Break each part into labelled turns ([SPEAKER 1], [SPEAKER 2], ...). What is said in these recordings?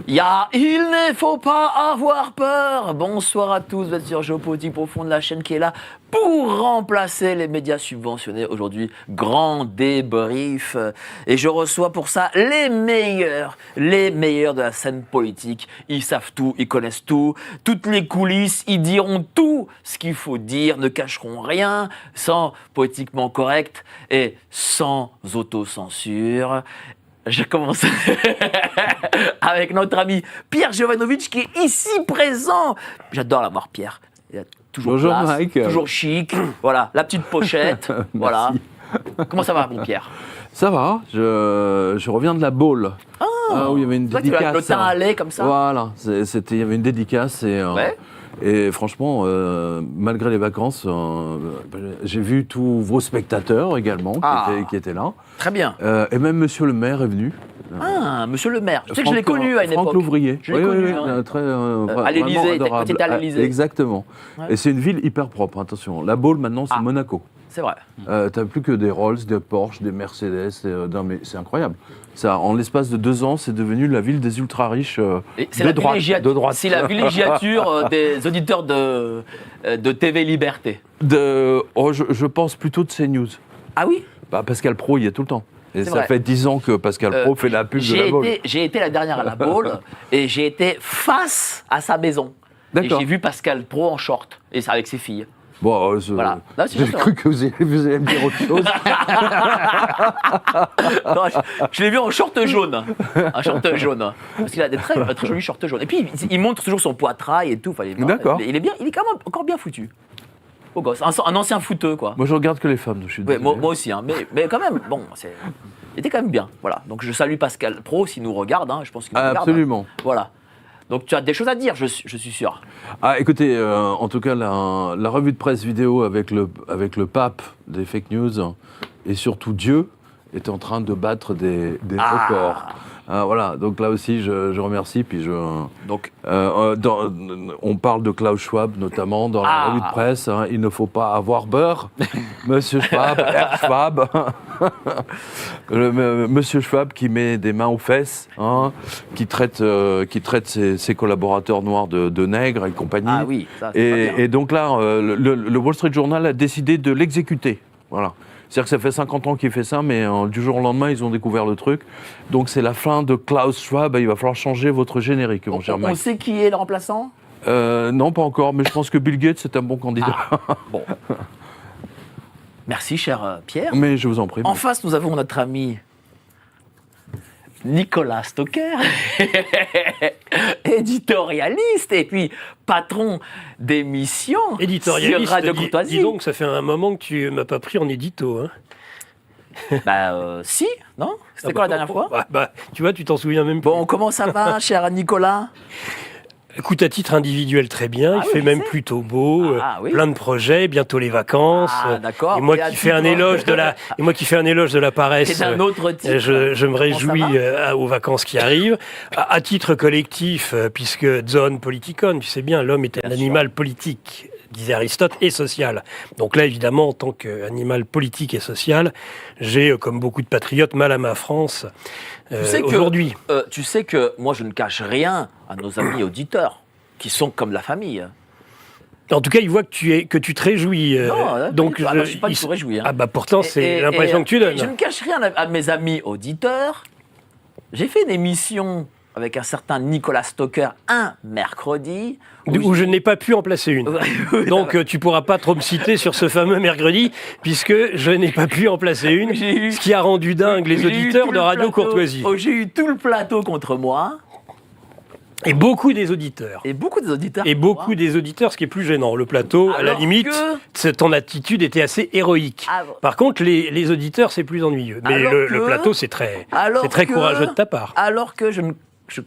[SPEAKER 1] Il ne faut pas avoir peur. Bonsoir à tous, vous êtes sur Géopolitique Profonde, la chaîne qui est là pour remplacer les médias subventionnés. Aujourd'hui, grand débrief. Et je reçois pour ça les meilleurs de la scène politique. Ils savent tout, ils connaissent tout, toutes les coulisses, ils diront tout ce qu'il faut dire, ne cacheront rien, sans politiquement correct et sans autocensure. Je commence avec notre ami Pierre Jovanovic qui est ici présent. J'adore l'avoir, Pierre. Il a toujours
[SPEAKER 2] Bonjour
[SPEAKER 1] classe,
[SPEAKER 2] Mike.
[SPEAKER 1] toujours chic. Voilà, la petite pochette. Voilà. Comment ça va, mon Pierre?
[SPEAKER 2] Ça va, je reviens de la Baule. Où il y avait une dédicace.
[SPEAKER 1] Le teint allait comme ça.
[SPEAKER 2] Voilà, il y avait une dédicace et franchement, malgré les vacances, j'ai vu tous vos spectateurs également qui étaient là.
[SPEAKER 1] Très bien.
[SPEAKER 2] Et même Monsieur le maire est venu.
[SPEAKER 1] Monsieur le maire. Je sais que je l'ai connu à une époque.
[SPEAKER 2] Franck Louvrier.
[SPEAKER 1] Je l'ai connu.
[SPEAKER 2] Très,
[SPEAKER 1] à l'Élysée,
[SPEAKER 2] adorable.
[SPEAKER 1] tu étais à l'Élysée.
[SPEAKER 2] Exactement. Ouais. Et c'est une ville hyper propre, attention. La Baule, maintenant, c'est Monaco.
[SPEAKER 1] C'est vrai.
[SPEAKER 2] T'as plus que des Rolls, des Porsche, des Mercedes. Mais c'est incroyable. Ça, en l'espace de 2 ans, c'est devenu la ville des ultra-riches de droite.
[SPEAKER 1] C'est la villégiature des auditeurs de TV Liberté.
[SPEAKER 2] Je pense plutôt de CNews.
[SPEAKER 1] Ah oui?
[SPEAKER 2] Pascal Praud, il y est tout le temps. Et ça fait 10 ans que Pascal Praud fait la pub de la Baule.
[SPEAKER 1] J'ai été la dernière à la Baule et j'ai été face à sa maison.
[SPEAKER 2] D'accord.
[SPEAKER 1] Et j'ai vu Pascal Praud en short et avec ses filles.
[SPEAKER 2] Bon,
[SPEAKER 1] voilà.
[SPEAKER 2] J'ai cru que vous alliez me dire autre chose.
[SPEAKER 1] Non, je l'ai vu en short jaune. Un short jaune. Parce qu'il a des très jolis shorts jaunes. Et puis, il montre toujours son poitrail et tout.
[SPEAKER 2] D'accord.
[SPEAKER 1] Il est quand même encore bien foutu. Beau gosse. Un ancien footeux, quoi.
[SPEAKER 2] Moi, je regarde que les femmes. Donc je suis
[SPEAKER 1] moi aussi, hein. Mais quand même, bon, il était quand même bien. Voilà. Donc, je salue Pascal Praud s'il nous regarde. Hein. Je pense qu'il nous regarde.
[SPEAKER 2] Absolument.
[SPEAKER 1] Hein. Voilà. Donc tu as des choses à dire, je suis sûr.
[SPEAKER 2] Écoutez, en tout cas, la revue de presse vidéo avec le pape des fake news et surtout Dieu est en train de battre des records. Voilà, donc là aussi, je remercie. Puis on parle de Klaus Schwab, notamment, dans la revue de presse. Hein, il ne faut pas avoir beurre. Monsieur Schwab, Herr Schwab. Monsieur Schwab qui met des mains aux fesses, hein, qui traite ses collaborateurs noirs de nègres et compagnie.
[SPEAKER 1] Ah oui, ça,
[SPEAKER 2] et donc là, le Wall Street Journal a décidé de l'exécuter. Voilà. C'est-à-dire que ça fait 50 ans qu'il fait ça, mais du jour au lendemain, ils ont découvert le truc. Donc c'est la fin de Klaus Schwab, il va falloir changer votre générique, mon cher Mike.
[SPEAKER 1] On sait qui est le remplaçant ?
[SPEAKER 2] Non, pas encore, mais je pense que Bill Gates est un bon candidat.
[SPEAKER 1] Bon. Merci, cher Pierre.
[SPEAKER 2] Mais je vous en prie.
[SPEAKER 1] En face, nous avons notre ami Nicolas Stocker, éditorialiste et puis patron d'émission sur Radio Courtoisie.
[SPEAKER 3] Dis donc, ça fait un moment que tu m'as pas pris en édito. Hein.
[SPEAKER 1] Si, non ? C'était quoi la dernière fois ?
[SPEAKER 3] Tu vois, tu t'en souviens même plus.
[SPEAKER 1] Bon, comment ça va, cher Nicolas ?
[SPEAKER 3] Écoute, à titre individuel, très bien. Il fait même plutôt beau, plein de projets, bientôt les vacances.
[SPEAKER 1] D'accord.
[SPEAKER 3] Et moi qui fais un éloge de la paresse,
[SPEAKER 1] c'est un autre titre.
[SPEAKER 3] Je me réjouis aux vacances qui arrivent. À titre collectif, puisque zone politikon, tu sais bien, l'homme est un animal politique, disait Aristote, et social. Donc là, évidemment, en tant qu'animal politique et social, j'ai, comme beaucoup de patriotes, mal à ma France. Aujourd'hui.
[SPEAKER 1] Tu sais que moi, je ne cache rien à nos amis auditeurs, qui sont comme la famille.
[SPEAKER 3] En tout cas, ils voient que tu te réjouis.
[SPEAKER 1] Donc je ne suis pas du tout réjoui. Hein.
[SPEAKER 3] Pourtant, c'est l'impression que tu donnes.
[SPEAKER 1] Je ne cache rien à mes amis auditeurs. J'ai fait une émission avec un certain Nicolas Stocker un mercredi.
[SPEAKER 3] Où je n'ai pas pu en placer une. Donc tu ne pourras pas trop me citer sur ce fameux mercredi, puisque je n'ai pas pu en placer une, ce qui a rendu dingue les auditeurs de Radio Courtoisie.
[SPEAKER 1] J'ai eu tout le plateau contre moi.
[SPEAKER 3] Et beaucoup des auditeurs.
[SPEAKER 1] Et beaucoup des auditeurs,
[SPEAKER 3] ce qui est plus gênant. Le plateau, à la limite, ton attitude était assez héroïque. Par contre, les auditeurs, c'est plus ennuyeux. Mais le plateau, c'est très courageux de ta part.
[SPEAKER 1] Alors que je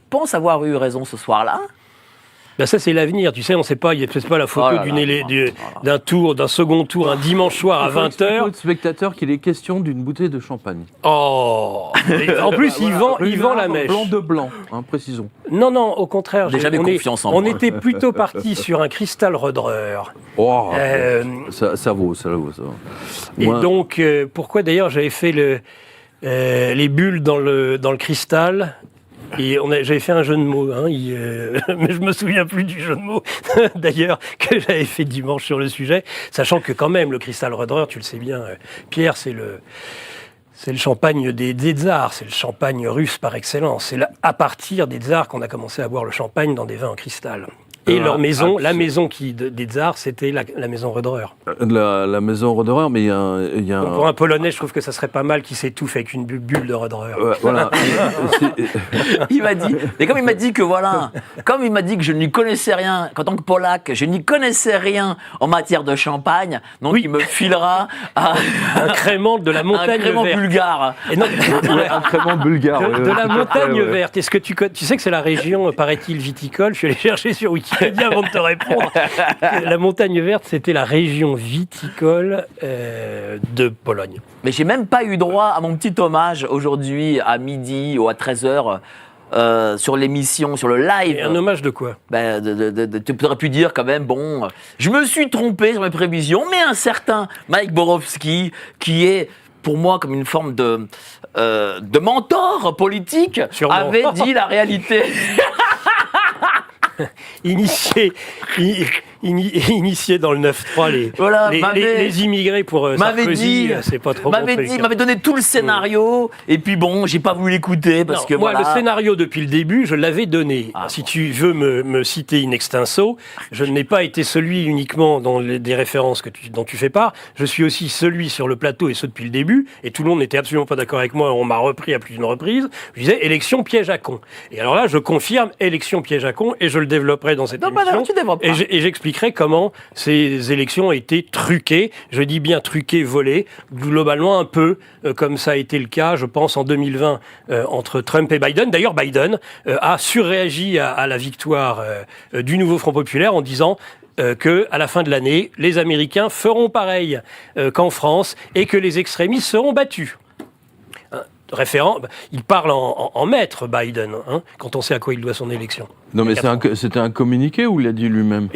[SPEAKER 1] pense avoir eu raison ce soir-là.
[SPEAKER 3] Ça, c'est l'avenir. Tu sais, on ne sait pas, il n'y a peut-être pas la photo d'un second tour, un dimanche soir à 20h.
[SPEAKER 2] Pour le spectateur qu'il est question d'une bouteille de champagne.
[SPEAKER 3] Oh. En plus, il vend la mèche.
[SPEAKER 2] Blanc de blanc, précisons.
[SPEAKER 3] Non, au contraire.
[SPEAKER 1] On
[SPEAKER 3] était plutôt parti sur un cristal Roederer.
[SPEAKER 2] Oh, ça vaut.
[SPEAKER 3] Et donc, pourquoi d'ailleurs j'avais fait les bulles dans le cristal Et j'avais fait un jeu de mots, hein, mais je me souviens plus du jeu de mots, d'ailleurs, que j'avais fait dimanche sur le sujet, sachant que quand même, le Cristal Roderer, tu le sais bien, Pierre, c'est le champagne des tsars, c'est le champagne russe par excellence. C'est à partir des tsars qu'on a commencé à boire le champagne dans des vins en cristal. Et leur maison, la maison des tsars, c'était la maison Roderer.
[SPEAKER 2] La maison Roderer, mais il y a
[SPEAKER 3] Donc pour un Polonais, je trouve que ça serait pas mal qu'il s'étouffe avec une bulle de Roderer.
[SPEAKER 2] voilà.
[SPEAKER 1] Il m'a dit, mais comme il m'a dit que je n'y connaissais rien, qu'en tant que Polac, je n'y connaissais rien en matière de champagne, donc il me filera
[SPEAKER 3] un crément de la montagne verte.
[SPEAKER 1] Un crément bulgare.
[SPEAKER 3] Et non,
[SPEAKER 2] un crément bulgare.
[SPEAKER 3] de la montagne verte. Est-ce que tu sais que c'est la région, paraît-il, viticole? Je suis allé chercher sur Wikipédia avant de te répondre. La montagne verte, c'était la région viticole de Pologne.
[SPEAKER 1] Mais j'ai même pas eu droit à mon petit hommage aujourd'hui à midi ou à 13h sur l'émission, sur le live.
[SPEAKER 3] Et un hommage de quoi?
[SPEAKER 1] Tu aurais pu dire quand même, bon, je me suis trompé sur mes prévisions, mais un certain Mike Borowski, qui est pour moi comme une forme de mentor politique, avait dit la réalité.
[SPEAKER 3] Initié dans le 9-3 les immigrés pour Sarkozy, c'est pas trop bon truc.
[SPEAKER 1] M'avait donné tout le scénario, et puis bon, j'ai pas voulu l'écouter parce que
[SPEAKER 3] moi, le scénario depuis le début, je l'avais donné. Si tu veux me citer in extenso, je n'ai pas été celui uniquement dans des références dont tu fais part. Je suis aussi celui sur le plateau, et ce depuis le début, et tout le monde n'était absolument pas d'accord avec moi, on m'a repris à plus d'une reprise. Je disais élection piège à con. Et alors là, je confirme élection piège à con, et je le développerai dans cette émission.
[SPEAKER 1] Tu développes pas.
[SPEAKER 3] Et j'expliquerai comment ces élections ont été truquées. Je dis bien truquées, volées, globalement un peu comme ça a été le cas, je pense, en 2020 entre Trump et Biden. D'ailleurs, Biden a surréagi à la victoire du nouveau Front Populaire en disant que à la fin de l'année, les Américains feront pareil qu'en France et que les extrémistes seront battus. Il parle en maître, Biden, hein, quand on sait à quoi il doit son élection.
[SPEAKER 2] Non, mais c'était un communiqué ou il l'a dit lui-même?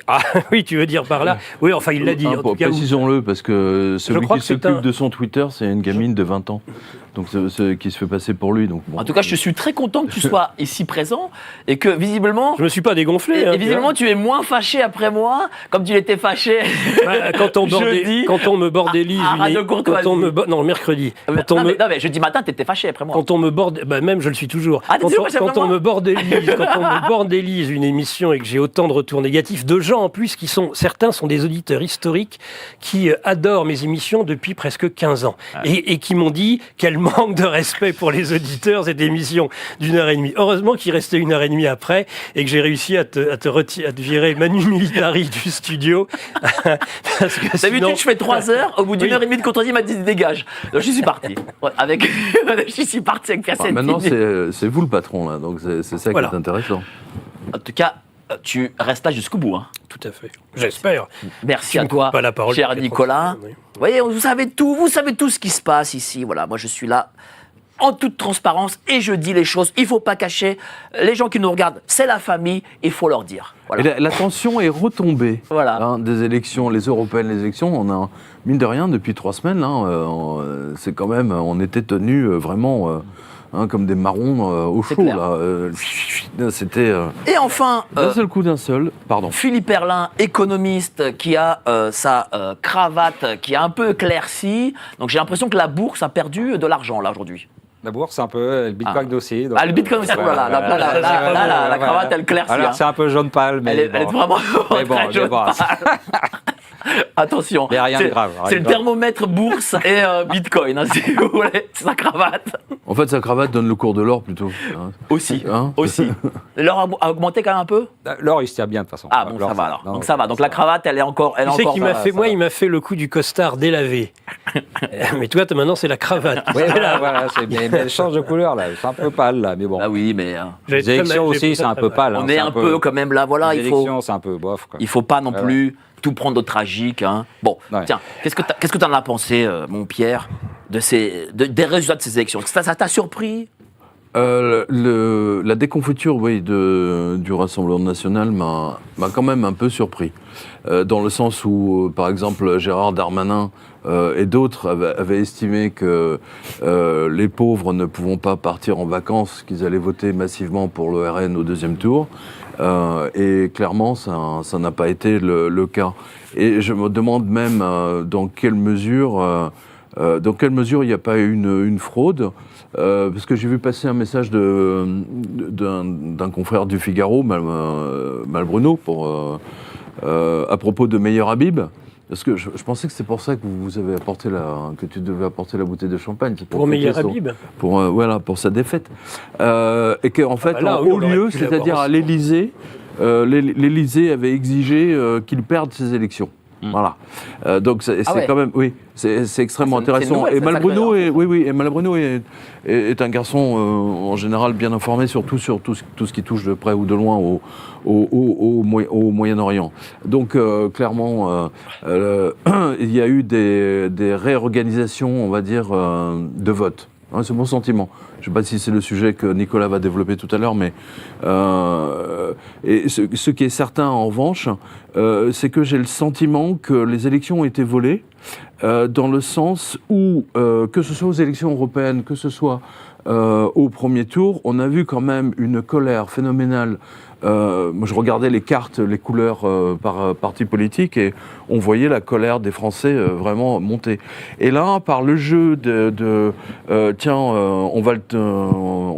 [SPEAKER 3] Ah oui, tu veux dire par là? Oui, enfin, il l'a dit. En tout cas,
[SPEAKER 2] précisons-le, parce que celui qui s'occupe de son Twitter, c'est une gamine de 20 ans. Donc, qui se fait passer pour lui. Donc, bon.
[SPEAKER 1] En tout cas, je suis très content que tu sois ici présent et que visiblement.
[SPEAKER 3] Je me suis pas dégonflé.
[SPEAKER 1] Et visiblement, tu es moins fâché après moi, comme tu l'étais fâché.
[SPEAKER 3] Quand on me bordélise. Non, mercredi.
[SPEAKER 1] Non, mais jeudi matin, tu étais fâché après moi.
[SPEAKER 3] Quand on me bordélise. Même je le suis toujours. Quand on me bordélise une émission et que j'ai autant de retours négatifs, de gens en plus certains sont des auditeurs historiques qui adorent mes émissions depuis presque 15 ans et qui m'ont dit quel manque de respect pour les auditeurs cette émission d'1h30. Heureusement qu'il restait 1h30 après et que j'ai réussi à te virer Manu Militari du studio. Parce que
[SPEAKER 1] d'habitude, je fais 3 heures, au bout d'1h30 de contredit, il m'a dit dégage. Donc je suis parti. Je suis parti avec Pierre Settini.
[SPEAKER 2] Maintenant, c'est vous le patron, là, donc c'est ça qui est intéressant.
[SPEAKER 1] En tout cas, tu restes là jusqu'au bout. Hein.
[SPEAKER 3] Tout à fait. J'espère.
[SPEAKER 1] Merci à toi,
[SPEAKER 3] pas la parole,
[SPEAKER 1] cher Nicolas.
[SPEAKER 3] Oui.
[SPEAKER 1] Vous voyez, vous savez tout ce qui se passe ici. Voilà, moi je suis là en toute transparence et je dis les choses. Il ne faut pas cacher. Les gens qui nous regardent, c'est la famille, il faut leur dire. Voilà.
[SPEAKER 2] Et la tension est retombée des élections, les européennes, les élections. On a, mine de rien, depuis 3 semaines, c'est quand même, on était tenus vraiment... comme des marrons au chaud, là. C'était...
[SPEAKER 1] Et enfin...
[SPEAKER 2] d'un seul coup, pardon.
[SPEAKER 1] Philippe Erlin, économiste, qui a sa cravate qui a un peu éclairci. Donc j'ai l'impression que la bourse a perdu de l'argent, là, aujourd'hui.
[SPEAKER 4] La bourse, c'est un peu le Bitcoin aussi. Donc
[SPEAKER 1] le Bitcoin aussi, la cravate, elle éclaircit.
[SPEAKER 4] Alors, c'est un peu jaune pâle, mais
[SPEAKER 1] elle est vraiment très jaune pâle. Attention,
[SPEAKER 4] mais rien de grave.
[SPEAKER 1] C'est le thermomètre bourse et Bitcoin, hein, si vous voulez, c'est sa cravate.
[SPEAKER 2] En fait, sa cravate donne le cours de l'or plutôt.
[SPEAKER 1] Aussi. L'or a augmenté quand même un peu.
[SPEAKER 4] L'or, il se tient bien de toute façon.
[SPEAKER 1] Ah bon, ça va alors. Donc ça va. Donc la cravate, elle est encore.
[SPEAKER 3] Tu sais qu'il m'a fait, moi, il m'a fait le coup du costard délavé. Mais toi, maintenant, c'est la cravate.
[SPEAKER 4] Oui, voilà, mais elle change de couleur là. C'est un peu pâle là, mais bon.
[SPEAKER 1] Ah oui, mais.
[SPEAKER 4] Les élections aussi, c'est un peu pâle.
[SPEAKER 1] On est un peu quand même là, voilà.
[SPEAKER 4] Les élections, c'est un peu bof.
[SPEAKER 1] Il faut pas non plus tout prendre de tragique. Hein. Bon, tiens, qu'est-ce que tu en as pensé, mon Pierre, des résultats de ces élections? Ça t'a surpris?
[SPEAKER 2] La déconfiture, oui, du Rassemblement national m'a quand même un peu surpris. Dans le sens où, par exemple, Gérard Darmanin et d'autres avaient estimé que les pauvres ne pouvant pas partir en vacances, qu'ils allaient voter massivement pour le RN au deuxième tour. Et clairement, ça n'a pas été le cas. Et je me demande même dans quelle mesure il n'y a pas eu une fraude. Parce que j'ai vu passer un message d'un confrère du Figaro, Malbruno, à propos de Meyer Habib. Parce que je pensais que c'est pour ça que vous avez que tu devais apporter la bouteille de champagne.
[SPEAKER 3] Pour Meyer Habib.
[SPEAKER 2] Pour sa défaite. Et qu'en fait, au lieu, c'est-à-dire à l'Élysée, l'Élysée avait exigé qu'il perde ses élections. Voilà. Donc c'est quand même, oui, c'est extrêmement intéressant. Et Malbruno est un garçon en général bien informé, surtout sur tout ce qui touche de près ou de loin au Moyen-Orient. Donc clairement, il y a eu des réorganisations, on va dire, de vote. Hein, c'est mon sentiment. Je ne sais pas si c'est le sujet que Nicolas va développer tout à l'heure, mais et ce qui est certain en revanche, c'est que j'ai le sentiment que les élections ont été volées dans le sens où, que ce soit aux élections européennes, que ce soit au premier tour, on a vu quand même une colère phénoménale. Moi, je regardais les cartes, les couleurs par parti politique et on voyait la colère des Français vraiment monter. Et là, par le jeu on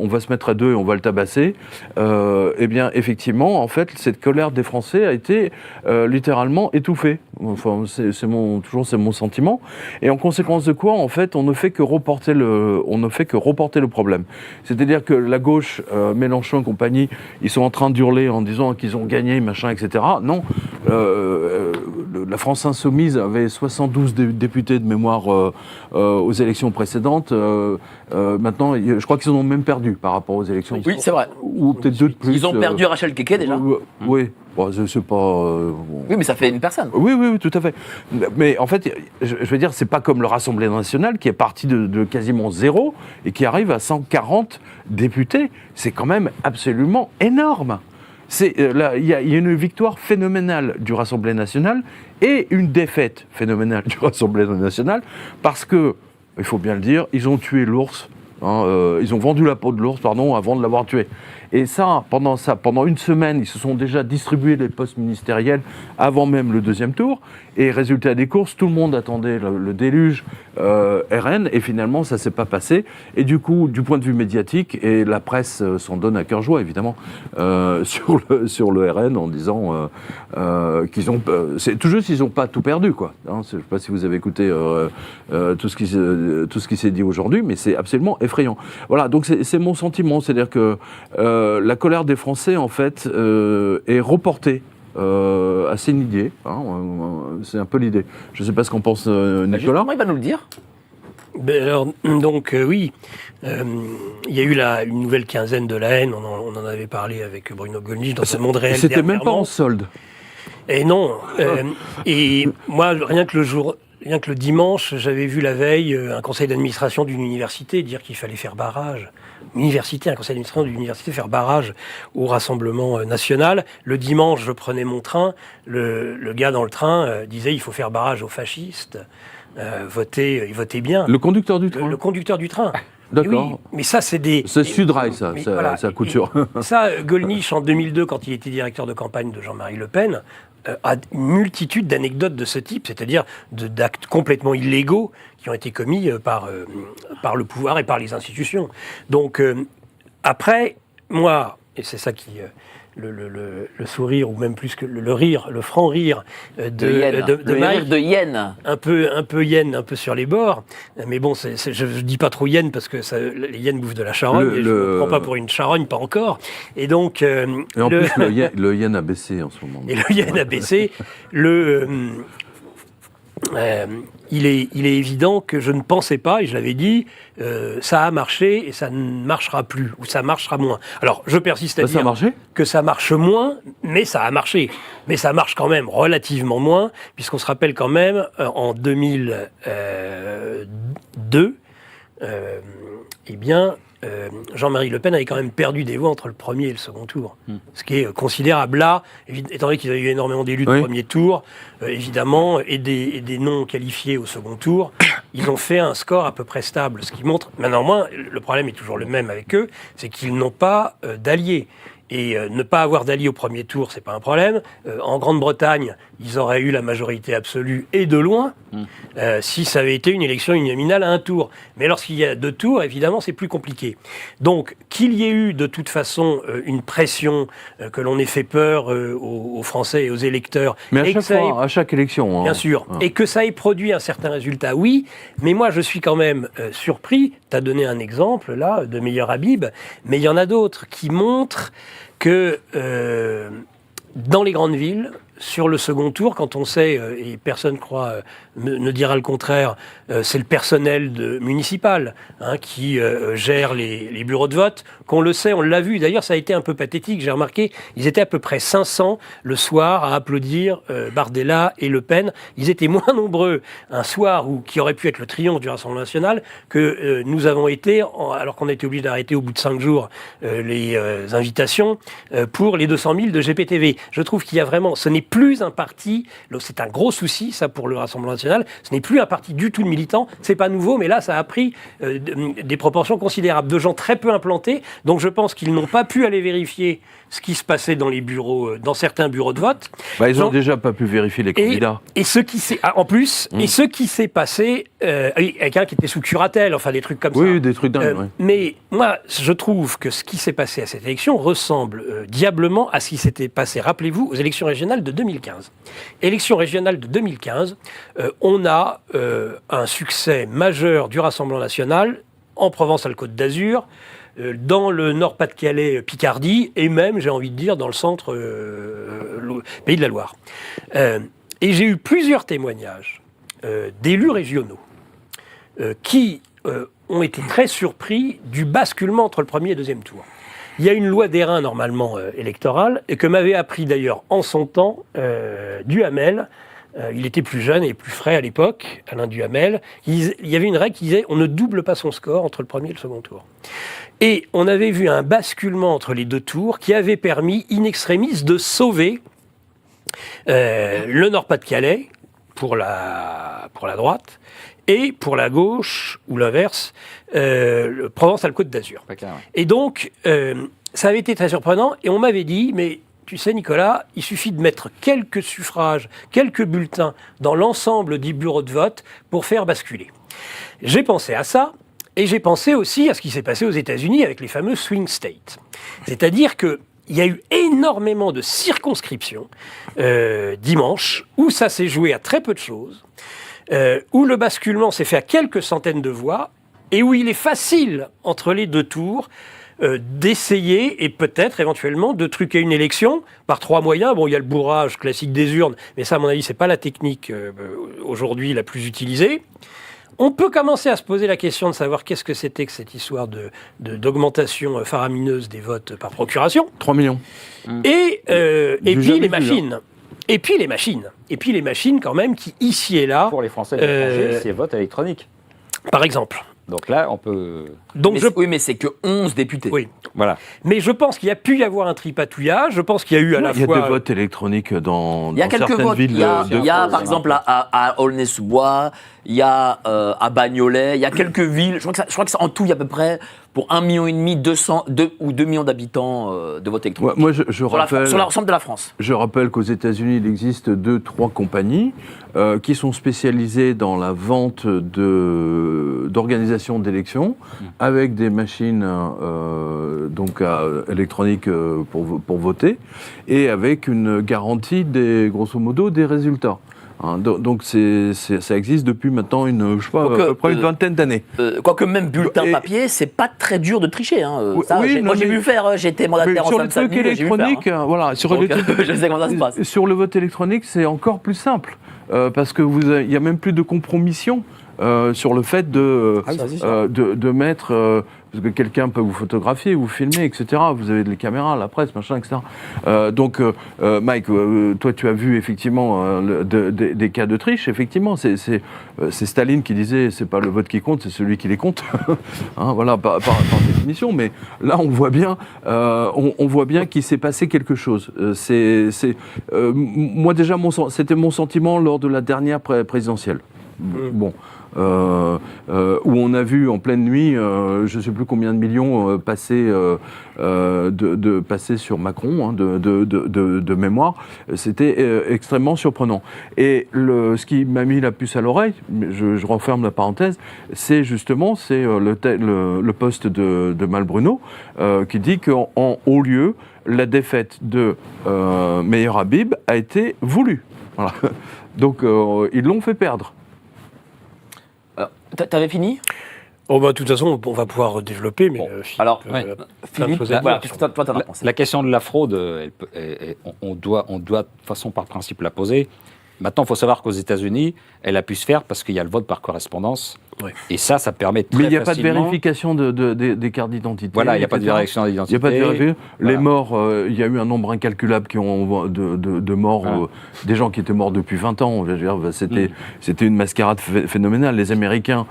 [SPEAKER 2] va se mettre à deux et on va le tabasser, eh bien, effectivement, en fait, cette colère des Français a été littéralement étouffée. Enfin, c'est mon sentiment. Et en conséquence de quoi, en fait, on ne fait que reporter le problème. C'est-à-dire que la gauche, Mélenchon et compagnie, ils sont en train d'hurler en disant qu'ils ont gagné, machin, etc. Non, la France Insoumise avait 72 députés de mémoire aux élections précédentes. Maintenant, je crois qu'ils en ont même perdu par rapport aux élections.
[SPEAKER 1] Oui, c'est vrai.
[SPEAKER 2] Ou peut-être deux de plus.
[SPEAKER 1] Ils ont perdu Rachel Keke déjà.
[SPEAKER 2] Oui. Bon, c'est pas. Bon.
[SPEAKER 1] Oui, mais ça fait une personne.
[SPEAKER 2] Oui, tout à fait. Mais en fait, je veux dire, c'est pas comme le Rassemblement national qui est parti de quasiment zéro et qui arrive à 140 députés. C'est quand même absolument énorme. Il y a une victoire phénoménale du Rassemblement national et une défaite phénoménale du Rassemblement national parce que, il faut bien le dire, ils ont tué l'ours. Ils ont vendu la peau de l'ours, avant de l'avoir tué. Et pendant une semaine, ils se sont déjà distribués les postes ministériels avant même le deuxième tour. Et résultat des courses, tout le monde attendait le déluge RN. Et finalement, ça ne s'est pas passé. Et du coup, du point de vue médiatique, et la presse s'en donne à cœur joie, évidemment, sur le RN en disant qu'ils ont... c'est tout juste, ils n'ont pas tout perdu, quoi. Je ne sais pas si vous avez écouté tout ce qui s'est dit aujourd'hui, mais c'est absolument effrayant. Voilà, donc c'est mon sentiment. C'est-à-dire que la colère des Français, en fait, est reportée à Sénidier. C'est un peu l'idée. Je ne sais pas ce qu'en pense Nicolas.
[SPEAKER 1] Comment il va nous le dire?
[SPEAKER 3] Alors, donc, oui, il y a eu une nouvelle quinzaine de la haine, on en avait parlé avec Bruno Gollnisch dans ce monde réel.
[SPEAKER 2] C'était même pas en solde.
[SPEAKER 3] Et non, et moi, rien que le dimanche, j'avais vu la veille un conseil d'administration d'une université dire qu'il fallait faire barrage. Un conseil d'administration d'une université faire barrage au Rassemblement national. Le dimanche, je prenais mon train, le gars dans le train disait il faut faire barrage aux fascistes, votez bien.
[SPEAKER 2] Le conducteur du train.
[SPEAKER 3] Le conducteur du train.
[SPEAKER 2] D'accord.
[SPEAKER 3] Oui, mais ça, c'est des...
[SPEAKER 2] C'est Sudrail, ça,
[SPEAKER 3] voilà,
[SPEAKER 2] c'est à coup sûr.
[SPEAKER 3] Ça, Gollnisch, en 2002, quand il était directeur de campagne de Jean-Marie Le Pen, a une multitude d'anecdotes de ce type, c'est-à-dire d'actes complètement illégaux qui ont été commis par le pouvoir et par les institutions. Donc, après, moi, et c'est ça qui... le sourire, ou même plus que le rire, le franc rire de Mike,
[SPEAKER 1] de Yen.
[SPEAKER 3] un peu yen, un peu sur les bords. Mais bon, je ne dis pas trop yen parce que les hyènes bouffent de la charogne et je ne me prends pas pour une charogne, pas encore. Et donc...
[SPEAKER 2] et en plus, le yen a baissé en ce moment.
[SPEAKER 3] Et le yen a baissé. Il est évident que je ne pensais pas, et je l'avais dit, ça a marché et ça ne marchera plus, ou ça marchera moins. Alors, je persiste à dire que ça marche moins, mais ça a marché. Mais ça marche quand même relativement moins, puisqu'on se rappelle quand même, en 2002, eh bien, Jean-Marie Le Pen avait quand même perdu des voix entre le premier et le second tour. Ce qui est considérable. Là, étant donné qu'ils avaient eu énormément d'élus de premier tour, évidemment, et des non qualifiés au second tour, ils ont fait un score à peu près stable. Ce qui montre, maintenant, moins, le problème est toujours le même avec eux, c'est qu'ils n'ont pas d'alliés. Et ne pas avoir d'alliés au premier tour, c'est pas un problème. En Grande-Bretagne, ils auraient eu la majorité absolue et de loin, si ça avait été une élection uninominale à un tour. Mais lorsqu'il y a 2 tours, évidemment, c'est plus compliqué. Donc, qu'il y ait eu de toute façon une pression, que l'on ait fait peur aux Français et aux électeurs.
[SPEAKER 2] Mais à chaque élection. Hein.
[SPEAKER 3] Bien sûr. Et que ça ait produit un certain résultat, oui. Mais moi, je suis quand même surpris. Tu as donné un exemple, là, de Meilleur Habib. Mais il y en a d'autres qui montrent que dans les grandes villes, sur le second tour, quand on sait, et personne ne dira le contraire, c'est le personnel municipal qui gère les bureaux de vote, qu'on le sait, on l'a vu. D'ailleurs, ça a été un peu pathétique, j'ai remarqué, ils étaient à peu près 500 le soir à applaudir Bardella et Le Pen. Ils étaient moins nombreux un soir qui aurait pu être le triomphe du Rassemblement national que nous avons été, alors qu'on a été obligé d'arrêter au bout de 5 jours les invitations pour les 200 000 de GPTV. Je trouve qu'il y a vraiment, ce n'est plus un parti, c'est un gros souci ça pour le Rassemblement national, ce n'est plus un parti du tout de militants, c'est pas nouveau, mais là ça a pris des proportions considérables, de gens très peu implantés, donc je pense qu'ils n'ont pas pu aller vérifier ce qui se passait dans les bureaux, dans certains bureaux de vote.
[SPEAKER 2] Ils n'ont déjà pas pu vérifier les candidats.
[SPEAKER 3] Et ce qui s'est, en plus, et ce qui s'est passé, avec un qui était sous curatelle, enfin des trucs comme ça.
[SPEAKER 2] Oui, des trucs dingues. Ouais.
[SPEAKER 3] Mais moi, je trouve que ce qui s'est passé à cette élection ressemble diablement à ce qui s'était passé, rappelez-vous, aux élections régionales de 2015. Élections régionales de 2015, on a un succès majeur du Rassemblement national en Provence-Alpes-Côte d'Azur, dans le Nord-Pas-de-Calais, Picardie, et même, j'ai envie de dire, dans le centre Pays de la Loire. Et j'ai eu plusieurs témoignages d'élus régionaux qui ont été très surpris du basculement entre le premier et le deuxième tour. Il y a une loi d'airain, normalement, électorale, et que m'avait appris d'ailleurs en son temps Duhamel. Il était plus jeune et plus frais à l'époque, Alain Duhamel. Il y avait une règle qui disait on ne double pas son score entre le premier et le second tour. Et on avait vu un basculement entre les 2 tours qui avait permis, in extremis, de sauver le Nord-Pas-de-Calais pour la droite et pour la gauche, ou l'inverse, Provence-Alpes-Côte d'Azur. Et donc, ça avait été très surprenant et on m'avait dit, mais tu sais Nicolas, il suffit de mettre quelques suffrages, quelques bulletins dans l'ensemble des bureaux de vote pour faire basculer. J'ai pensé à ça, et j'ai pensé aussi à ce qui s'est passé aux États-Unis avec les fameux swing states. C'est-à-dire qu'il y a eu énormément de circonscriptions dimanche, où ça s'est joué à très peu de choses, où le basculement s'est fait à quelques centaines de voix, et où il est facile, entre les 2 tours, d'essayer et peut-être éventuellement de truquer une élection par 3 moyens. Bon, il y a le bourrage classique des urnes, mais ça, à mon avis, c'est pas la technique aujourd'hui la plus utilisée. On peut commencer à se poser la question de savoir qu'est-ce que c'était que cette histoire d'augmentation faramineuse des votes par procuration.
[SPEAKER 2] 3 millions.
[SPEAKER 3] Et puis les machines. Et puis les machines. Et puis les machines quand même qui, ici et là...
[SPEAKER 4] Pour les Français de l'étranger, c'est vote électronique.
[SPEAKER 3] Par exemple.
[SPEAKER 4] Donc là, on peut...
[SPEAKER 1] Donc oui, mais c'est que 11 députés.
[SPEAKER 3] Oui.
[SPEAKER 4] Voilà.
[SPEAKER 3] Mais je pense qu'il y a pu y avoir un tripatouillage. Je pense qu'il y a eu à la fois...
[SPEAKER 2] Il y a des votes électroniques dans certaines villes.
[SPEAKER 1] Il y a par exemple à Aulnay-sous-Bois, il y a à Bagnolet, il y a quelques villes. Je crois que en tout, il y a à peu près pour 1,5 million, 2 millions d'habitants de vote électronique.
[SPEAKER 2] Ouais, moi, je rappelle,
[SPEAKER 1] sur l'ensemble de la France.
[SPEAKER 2] Je rappelle qu'aux États-Unis, il existe 2-3 compagnies qui sont spécialisées dans la vente d'organisation d'élections avec des machines électroniques pour voter et avec une garantie grosso modo des résultats. Donc ça existe depuis maintenant à peu près une vingtaine d'années.
[SPEAKER 1] Quoique même bulletin papier, c'est pas très dur de tricher. Moi j'ai vu faire, j'étais mandataire en
[SPEAKER 2] sur le truc électronique,
[SPEAKER 1] je sais comment ça se passe.
[SPEAKER 2] Sur le vote électronique, c'est encore plus simple parce que il y a même plus de compromission. sur le fait de
[SPEAKER 4] ça.
[SPEAKER 2] de mettre parce que quelqu'un peut vous photographier, vous filmer, etc. Vous avez des caméras, la presse, machin, etc. Donc, Mike, toi, tu as vu effectivement des cas de triche. Effectivement, c'est Staline qui disait c'est pas le vote qui compte, c'est celui qui les compte. Hein, voilà, par définition. Mais là, on voit bien, qu'il s'est passé quelque chose. Moi déjà, c'était mon sentiment lors de la dernière présidentielle. Bon. Où on a vu en pleine nuit, je ne sais plus combien de millions passer sur Macron, hein, de mémoire, c'était extrêmement surprenant. Et ce qui m'a mis la puce à l'oreille, je referme la parenthèse, c'est justement le poste de Malbruno qui dit qu'en haut lieu, la défaite de Meyer Habib a été voulue. Voilà. Donc ils l'ont fait perdre.
[SPEAKER 1] T'avais fini?
[SPEAKER 3] De toute façon, on va pouvoir développer, mais
[SPEAKER 1] Philippe, voilà, qu'est-ce que toi t'en as pensé?
[SPEAKER 4] La question de la fraude, on doit de toute façon par principe la poser. Maintenant, il faut savoir qu'aux États-Unis, elle a pu se faire parce qu'il y a le vote par correspondance. Oui. Et ça permet très facilement...
[SPEAKER 2] Mais il n'y a pas de vérification des cartes d'identité.
[SPEAKER 4] Voilà, il n'y a pas de vérification d'identité.
[SPEAKER 2] Il n'y a pas de vérification. Voilà. Les morts, il y a eu un nombre incalculable de morts, des gens qui étaient morts depuis 20 ans. Je veux dire, c'était une mascarade phénoménale. Les Américains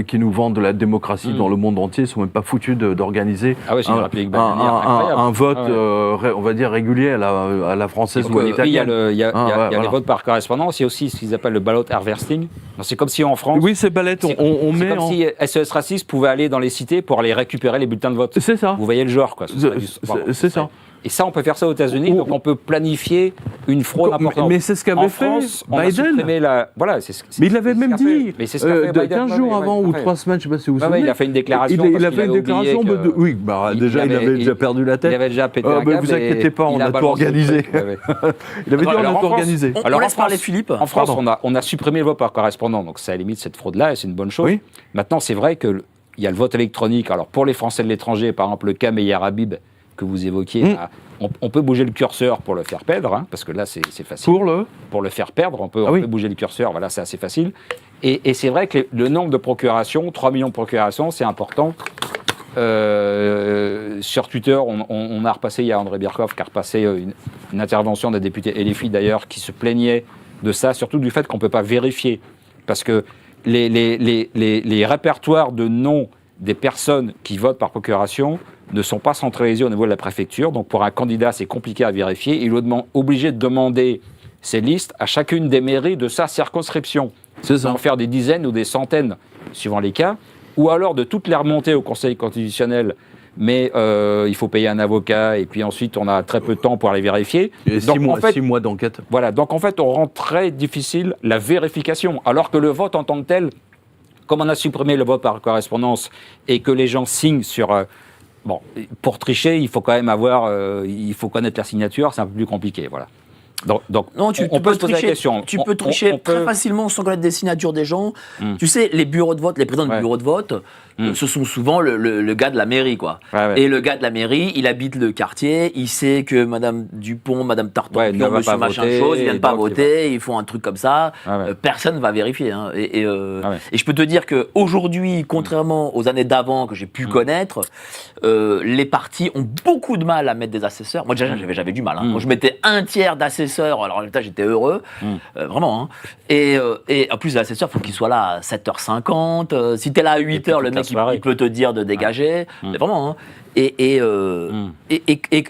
[SPEAKER 2] qui nous vendent de la démocratie dans le monde entier ne sont même pas foutus d'organiser un vote, on va dire, régulier à la française ou à l'italienne.
[SPEAKER 4] Il y a les votes par correspondance, il y a aussi ce qu'ils appellent le ballot harvesting. C'est comme si en France...
[SPEAKER 2] Oui, c'est ballette, on met...
[SPEAKER 4] C'est comme si SES Racistes pouvait aller dans les cités pour aller récupérer les bulletins de vote.
[SPEAKER 2] C'est ça.
[SPEAKER 4] Vous voyez le genre, quoi.
[SPEAKER 2] C'est ça.
[SPEAKER 4] Et ça, on peut faire ça aux États-Unis, donc on peut planifier une fraude importante.
[SPEAKER 2] Mais c'est ce qu'avait fait Biden.
[SPEAKER 4] Voilà, c'est
[SPEAKER 2] mais il l'avait même dit.
[SPEAKER 4] Mais c'est ce qu'a fait Biden.
[SPEAKER 2] 15 jours avant ou 3 semaines, je ne sais pas si vous vous souvenez.
[SPEAKER 4] Il a fait une déclaration.
[SPEAKER 2] Il a fait une déclaration. Oui, déjà, il avait déjà perdu la tête.
[SPEAKER 4] Il avait déjà pété un câble.
[SPEAKER 2] Vous inquiétez pas, on a tout organisé. Il avait dit on a tout organisé.
[SPEAKER 1] Alors, laisse parler Philippe.
[SPEAKER 4] En France, on a supprimé le vote par correspondant, donc ça limite cette fraude-là, et c'est une bonne chose. Maintenant, c'est vrai qu'il y a le vote électronique. Alors, pour les Français de l'étranger, par exemple, le cas Meyer Habib que vous évoquiez, on peut bouger le curseur pour le faire perdre, hein, parce que là, c'est facile. Pour le faire perdre, on peut bouger le curseur, voilà, c'est assez facile. Et c'est vrai que le nombre de procurations, 3 millions de procurations, c'est important. Sur Twitter, on a repassé, il y a André Birkhoff qui a repassé une intervention d'un député LFI d'ailleurs, qui se plaignait de ça, surtout du fait qu'on ne peut pas vérifier. Parce que les répertoires de noms des personnes qui votent par procuration ne sont pas centralisés au niveau de la préfecture. Donc pour un candidat, c'est compliqué à vérifier. Il est obligé de demander ces listes à chacune des mairies de sa circonscription.
[SPEAKER 2] C'est ça.
[SPEAKER 4] En faire des dizaines ou des centaines, suivant les cas. Ou alors de toutes les remonter au Conseil constitutionnel. Mais il faut payer un avocat et puis ensuite on a très peu de temps pour les vérifier.
[SPEAKER 2] Et 6 mois d'enquête.
[SPEAKER 4] Voilà, donc en fait on rend très difficile la vérification. Alors que le vote en tant que tel, comme on a supprimé le vote par correspondance et que les gens signent sur... pour tricher, il faut quand même il faut connaître la signature, c'est un peu plus compliqué, voilà. Donc
[SPEAKER 1] non,
[SPEAKER 4] on peut se poser la question.
[SPEAKER 1] Tu peux tricher très facilement sans connaître des signatures des gens. Tu sais, les bureaux de vote, les présidents de bureaux de vote, ce sont souvent le gars de la mairie, quoi. Et le gars de la mairie, il habite le quartier, il sait que Madame Dupont, Madame Tartampion, Monsieur machin chose, ils viennent pas voter, ils font un truc comme ça. Personne va vérifier. Hein. Et je peux te dire qu'aujourd'hui, contrairement aux années d'avant que j'ai pu connaître, les partis ont beaucoup de mal à mettre des assesseurs. Moi, déjà, j'avais du mal. Hein. Moi, je mettais un tiers d'assesseurs, alors en résultat, j'étais heureux. Vraiment. Hein. Et en plus, l'assesseur, il faut qu'il soit là à 7h50. Si tu es là à 8h, le mec, il peut te dire de dégager. Mais vraiment. Hein. Et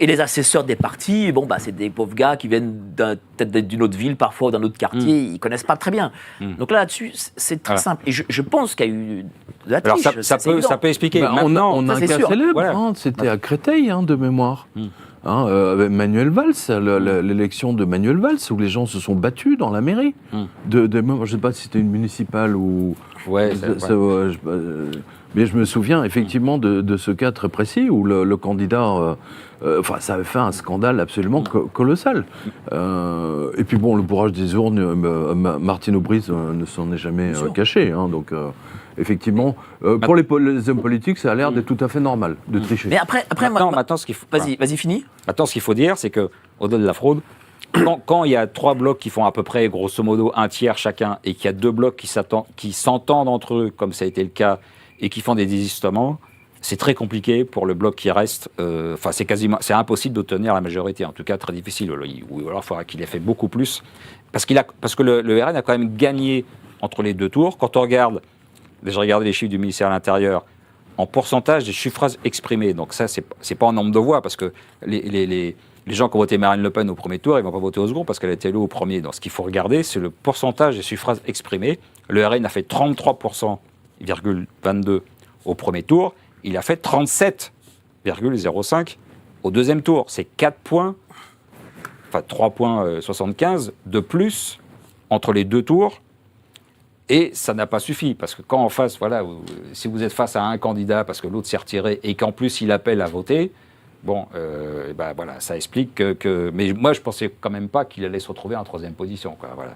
[SPEAKER 1] les assesseurs des partis, c'est des pauvres gars qui viennent peut-être d'une autre ville, parfois, ou d'un autre quartier, ils ne connaissent pas très bien. Donc là-dessus, c'est très simple. Et je pense qu'il y a eu de la triche.
[SPEAKER 4] Alors ça peut expliquer.
[SPEAKER 2] On a un cas célèbre, c'était à Créteil, de mémoire. Avec Manuel Valls, l'élection de Manuel Valls, où les gens se sont battus dans la mairie. Je ne sais pas si c'était une municipale ou... mais je me souviens effectivement de ce cas très précis où le candidat... ça avait fait un scandale absolument colossal. Et puis le bourrage des urnes, Martine Aubry ne s'en est jamais caché. Donc... effectivement, pour les hommes politiques, ça a l'air d'être tout à fait normal de tricher.
[SPEAKER 1] Mais après
[SPEAKER 4] maintenant, ce qu'il faut...
[SPEAKER 1] Vas-y, finis.
[SPEAKER 4] Maintenant, ce qu'il faut dire, c'est qu'au-delà de la fraude, quand il y a 3 blocs qui font à peu près, grosso modo, un tiers chacun, et qu'il y a 2 blocs qui s'entendent entre eux, comme ça a été le cas, et qui font des désistements, c'est très compliqué pour le bloc qui reste. Enfin, c'est impossible d'obtenir la majorité, en tout cas très difficile. Ou alors il faudra qu'il ait fait beaucoup plus, parce que le RN a quand même gagné entre les 2 tours. Quand on regarde, j'ai regardé les chiffres du ministère de l'Intérieur, en pourcentage des suffrages exprimés. Donc ça, c'est pas en nombre de voix, parce que les gens qui ont voté Marine Le Pen au premier tour, ils vont pas voter au second parce qu'elle a été élue au premier. Donc ce qu'il faut regarder, c'est le pourcentage des suffrages exprimés. Le RN a fait 33,22% au premier tour. Il a fait 37,05% au deuxième tour. C'est 4 points, enfin 3,75 de plus entre les 2 tours. Et ça n'a pas suffi, parce que quand en face, voilà, si vous êtes face à un candidat parce que l'autre s'est retiré et qu'en plus il appelle à voter, bon, voilà, ça explique que. Mais moi, je pensais quand même pas qu'il allait se retrouver en 3e position, quoi. Voilà.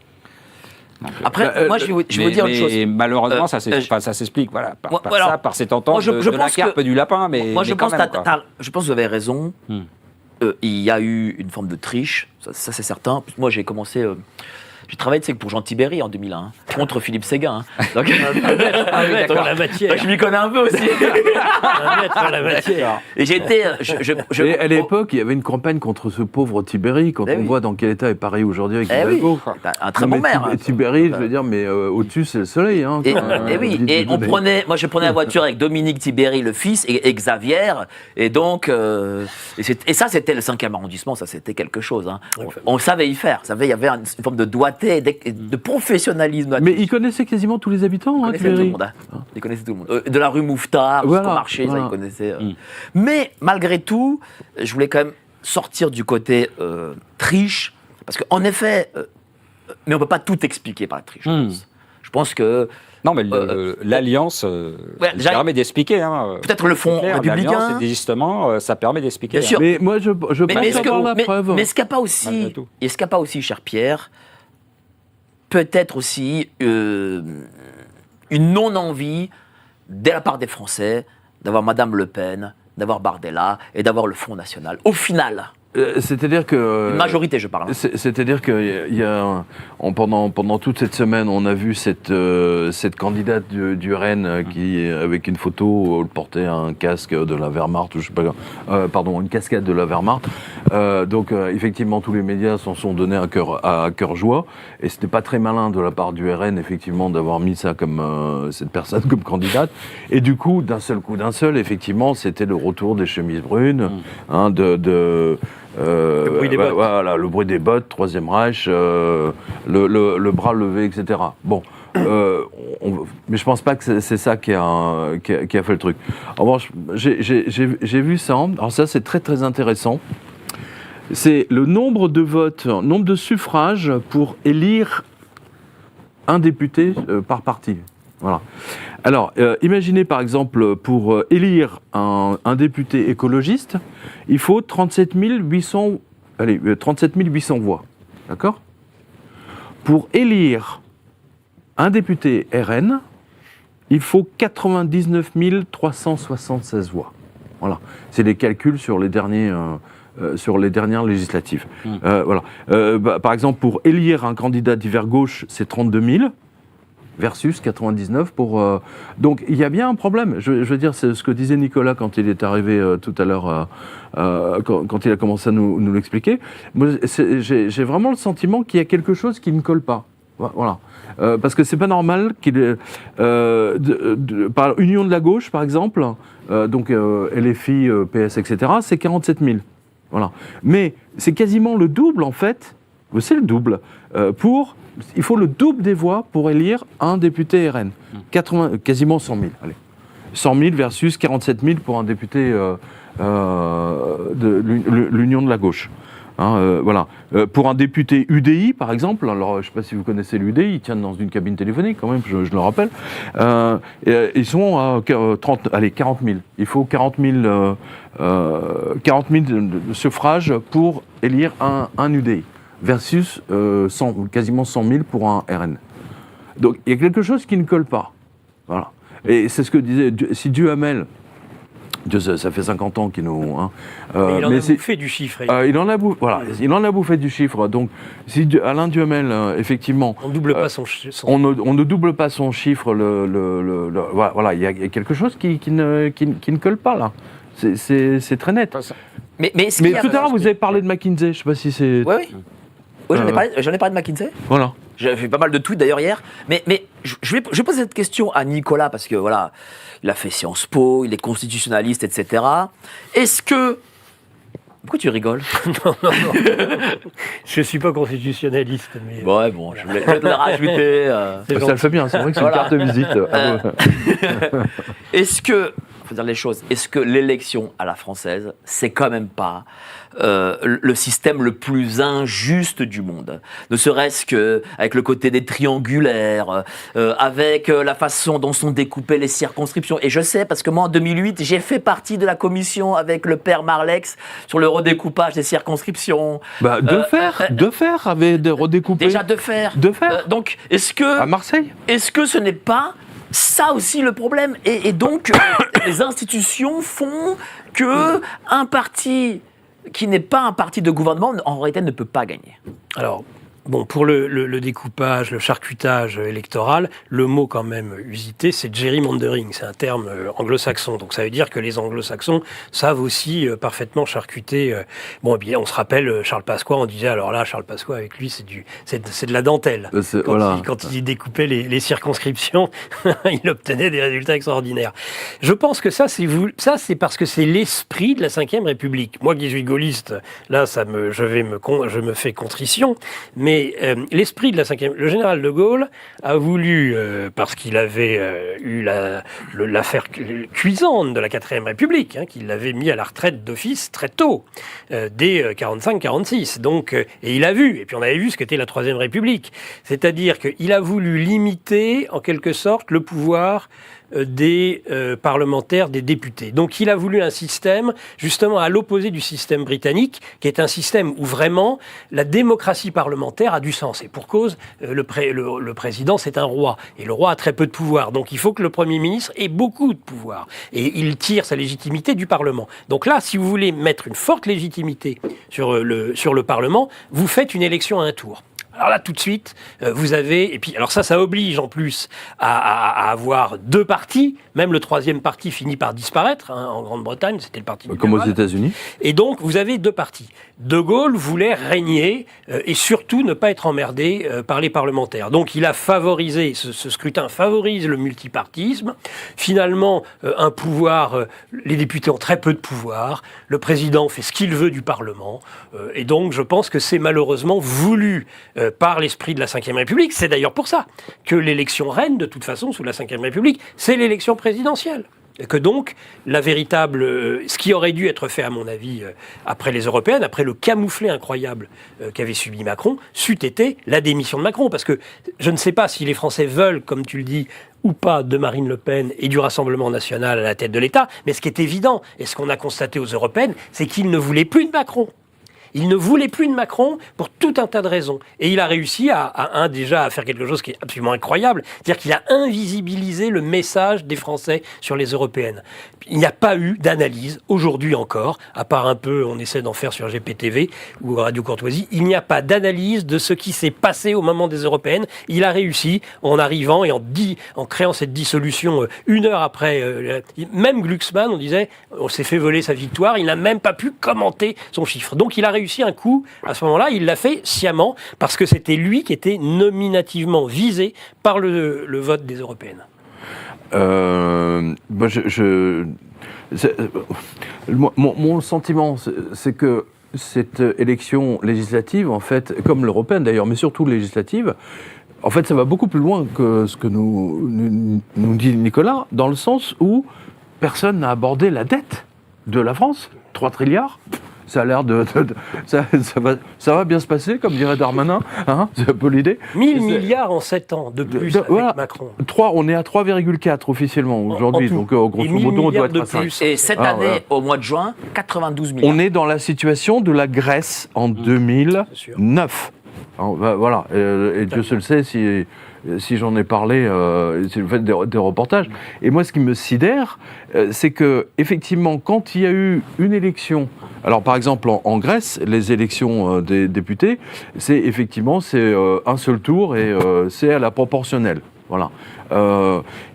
[SPEAKER 4] Donc,
[SPEAKER 1] Après, moi, je vais vous dire une chose.
[SPEAKER 4] Et malheureusement, ça s'explique, voilà, par cette entente de la carpe et du lapin. Mais
[SPEAKER 1] moi, je
[SPEAKER 4] quand
[SPEAKER 1] pense
[SPEAKER 4] même,
[SPEAKER 1] que vous avez raison. Il y a eu une forme de triche, ça c'est certain. Moi, j'ai commencé. J'ai travaillé pour Jean Tibéry en 2001, contre Philippe Séguin. Donc,
[SPEAKER 3] un maître en la matière.
[SPEAKER 1] Je m'y connais un peu aussi.
[SPEAKER 3] Un maître en la matière.
[SPEAKER 1] Et j'étais.
[SPEAKER 2] Et à l'époque, il y avait une campagne contre ce pauvre Tibéry, quand on voit dans quel état est Paris aujourd'hui avec Hidalgo.
[SPEAKER 1] Un très bon maire.
[SPEAKER 2] Tibéry, je veux dire, mais au-dessus, c'est le soleil. Hein,
[SPEAKER 1] et je prenais la voiture avec Dominique Tibéry, le fils, et Xavier. Et donc, et ça, c'était le 5e arrondissement, ça, c'était quelque chose. Hein. On savait y faire. Il y avait une forme de doigté, de professionnalisme.
[SPEAKER 2] Mais il connaissait quasiment tous les habitants,
[SPEAKER 1] Il connaissait tout le monde. Il connaissait tout le monde. De la rue Mouffetard, jusqu'au marché, ça, il connaissait. Mais malgré tout, je voulais quand même sortir du côté triche, parce qu'en effet, mais on ne peut pas tout expliquer par la triche. Je pense que.
[SPEAKER 4] Non, mais l'alliance permet d'expliquer. Hein.
[SPEAKER 1] Peut-être le Front républicain.
[SPEAKER 4] L'alliance et désistement, ça permet d'expliquer.
[SPEAKER 1] Bien sûr.
[SPEAKER 2] Mais moi, je pense avoir la preuve.
[SPEAKER 1] Mais est-ce qu'il n'y a pas aussi, cher Pierre, peut-être aussi une non-envie de la part des Français d'avoir Madame Le Pen, d'avoir Bardella et d'avoir le Front National. Au final,
[SPEAKER 2] c'est-à-dire que...
[SPEAKER 1] Une majorité, je parle.
[SPEAKER 2] C'est-à-dire que pendant toute cette semaine, on a vu cette candidate du RN qui, avec une photo, portait un casque de la Wehrmacht, ou je sais pas, une casquette de la Wehrmacht. Donc, effectivement, tous les médias s'en sont donnés à cœur joie. Et c'était pas très malin de la part du RN, effectivement, d'avoir mis ça comme cette personne comme candidate. Et du coup, d'un seul, effectivement, c'était le retour des chemises brunes,
[SPEAKER 3] le bruit des bottes.
[SPEAKER 2] Voilà, le bruit des bottes, Troisième Reich, le bras levé, etc. Bon, mais je pense pas que c'est ça qui a fait le truc. En revanche, j'ai vu ça. Alors ça, c'est très très intéressant. C'est le nombre de votes, nombre de suffrages pour élire un député par parti. Voilà. Alors, imaginez par exemple, pour élire un député écologiste, il faut 37 800 voix. D'accord ? Pour élire un député RN, il faut 99 376 voix. Voilà. C'est les calculs sur les dernières législatives. Voilà. Par exemple, pour élire un candidat d'hiver gauche, c'est 32 000. Versus 99 pour... Donc, il y a bien un problème. Je veux dire, c'est ce que disait Nicolas quand il est arrivé tout à l'heure, quand il a commencé à nous l'expliquer. Moi, j'ai vraiment le sentiment qu'il y a quelque chose qui ne colle pas. Voilà. Parce que c'est pas normal qu'il ait... par Union de la gauche, par exemple, donc LFI, PS, etc., c'est 47 000. Voilà. Mais c'est quasiment le double, en fait. C'est le double. Il faut le double des voix pour élire un député RN. Quasiment 100 000. Allez. 100 000 versus 47 000 pour un député de l'Union de la gauche. Voilà. Pour un député UDI, par exemple, alors je ne sais pas si vous connaissez l'UDI, ils tiennent dans une cabine téléphonique quand même, je le rappelle, ils sont à 40 000. Il faut 40 000 suffrages pour élire un UDI. Versus quasiment 100 000 pour un RN. Donc il y a quelque chose qui ne colle pas. Voilà. Et c'est ce que disait, si Duhamel Ça fait 50 ans qu'il nous... Hein.
[SPEAKER 3] Mais il en a bouffé du chiffre.
[SPEAKER 2] Il en a bouffé du chiffre. Donc, si Alain Duhamel, effectivement...
[SPEAKER 3] On ne double pas son...
[SPEAKER 2] On ne double pas son chiffre. Voilà, il y a quelque chose qui ne colle pas, là. C'est très net.
[SPEAKER 1] Mais
[SPEAKER 2] tout à l'heure, vous avez parlé de McKinsey. Je ne sais pas si c'est...
[SPEAKER 1] Oui. J'en ai parlé de McKinsey.
[SPEAKER 2] Voilà.
[SPEAKER 1] J'ai fait pas mal de tweets d'ailleurs hier. Mais je vais poser cette question à Nicolas, parce que voilà, il a fait Sciences Po, il est constitutionnaliste, etc. Est-ce que... Pourquoi tu rigoles?
[SPEAKER 3] Non. Je ne suis pas constitutionnaliste. Mais...
[SPEAKER 1] Ouais, bon, je voulais te le rajouter.
[SPEAKER 2] Ça le fait bien, c'est vrai que c'est une carte de visite.
[SPEAKER 1] Est-ce que... faut dire les choses. Est-ce que l'élection à la française, c'est quand même pas le système le plus injuste du monde? Ne serait-ce qu'avec le côté des triangulaires, avec la façon dont sont découpées les circonscriptions. Et je sais, parce que moi, en 2008, j'ai fait partie de la commission avec le père Marlex sur le redécoupage des circonscriptions.
[SPEAKER 2] Defer avait redécoupé.
[SPEAKER 1] Déjà Defer. Donc, est-ce que...
[SPEAKER 2] À Marseille.
[SPEAKER 1] Est-ce que ce n'est pas... ça aussi le problème, et donc les institutions font que un parti qui n'est pas un parti de gouvernement, en réalité, ne peut pas gagner.
[SPEAKER 3] Alors, bon, pour le découpage, le charcutage électoral, le mot quand même usité, c'est gerrymandering, c'est un terme anglo-saxon. Donc ça veut dire que les anglo-saxons savent aussi parfaitement charcuter. Bon, eh bien, on se rappelle Charles Pasqua, on disait alors là, Charles Pasqua avec lui, c'est de la dentelle. Quand il découpait les circonscriptions, il obtenait des résultats extraordinaires. Je pense que ça, c'est parce que c'est l'esprit de la Ve République. Moi qui suis gaulliste, là, je me fais contrition, mais l'esprit de la le général de Gaulle a voulu, parce qu'il avait eu l'affaire cuisante de la 4ème République, qu'il l'avait mis à la retraite d'office très tôt, dès 45-46. Donc, et il a vu, et puis on avait vu ce qu'était la 3ème République. C'est-à-dire qu'il a voulu limiter, en quelque sorte, le pouvoir des parlementaires, des députés. Donc il a voulu un système, justement à l'opposé du système britannique, qui est un système où vraiment la démocratie parlementaire a du sens. Et pour cause, le président, c'est un roi. Et le roi a très peu de pouvoir. Donc il faut que le Premier ministre ait beaucoup de pouvoir. Et il tire sa légitimité du Parlement. Donc là, si vous voulez mettre une forte légitimité sur le Parlement, vous faites une élection à un tour. Alors là, tout de suite, vous avez... Et puis, alors ça oblige en plus à avoir deux partis. Même le troisième parti finit par disparaître. En Grande-Bretagne, c'était le parti libéral.
[SPEAKER 2] Comme aux États-Unis.
[SPEAKER 3] Et donc, vous avez deux partis. De Gaulle voulait régner et surtout ne pas être emmerdé par les parlementaires. Donc, il a favorisé... Ce scrutin favorise le multipartisme. Finalement, un pouvoir... les députés ont très peu de pouvoir. Le président fait ce qu'il veut du Parlement. Et donc, je pense que c'est malheureusement voulu... par l'esprit de la Ve République. C'est d'ailleurs pour ça que l'élection reine, de toute façon, sous la Ve République, c'est l'élection présidentielle. Et que donc, ce qui aurait dû être fait, à mon avis, après les européennes, après le camouflet incroyable qu'avait subi Macron, c'eût été la démission de Macron. Parce que je ne sais pas si les Français veulent, comme tu le dis, ou pas, de Marine Le Pen et du Rassemblement national à la tête de l'État. Mais ce qui est évident, et ce qu'on a constaté aux européennes, c'est qu'ils ne voulaient plus de Macron. Il ne voulait plus de Macron pour tout un tas de raisons. Et il a réussi déjà à faire quelque chose qui est absolument incroyable, c'est-à-dire qu'il a invisibilisé le message des Français sur les européennes. Il n'y a pas eu d'analyse, aujourd'hui encore, à part un peu, on essaie d'en faire sur GPTV ou Radio Courtoisie, il n'y a pas d'analyse de ce qui s'est passé au moment des européennes. Il a réussi en arrivant et en créant cette dissolution une heure après. Même Glucksmann, on disait, on s'est fait voler sa victoire, il n'a même pas pu commenter son chiffre. Donc il a réussi un coup, à ce moment-là, il l'a fait sciemment, parce que c'était lui qui était nominativement visé par le vote des européennes.
[SPEAKER 2] Mon sentiment, c'est que cette élection législative, en fait, comme l'européenne d'ailleurs, mais surtout législative, en fait, ça va beaucoup plus loin que ce que nous dit Nicolas, dans le sens où personne n'a abordé la dette de la France, 3 trilliards. Ça a l'air ça va bien se passer, comme dirait Darmanin, hein, c'est un peu l'idée.
[SPEAKER 3] 1000 milliards en 7 ans de plus avec voilà, Macron.
[SPEAKER 2] On est à 3,4 officiellement aujourd'hui, donc grosso modo on doit être à 5.
[SPEAKER 1] Et cette année, au mois de juin, 92 milliards.
[SPEAKER 2] On est dans la situation de la Grèce en 2009. hein, voilà, et Dieu seul sait si j'en ai parlé, si je fais des reportages. Et moi, ce qui me sidère, c'est que effectivement, quand il y a eu une élection, alors par exemple en Grèce, les élections des députés, c'est un seul tour et c'est à la proportionnelle. Voilà.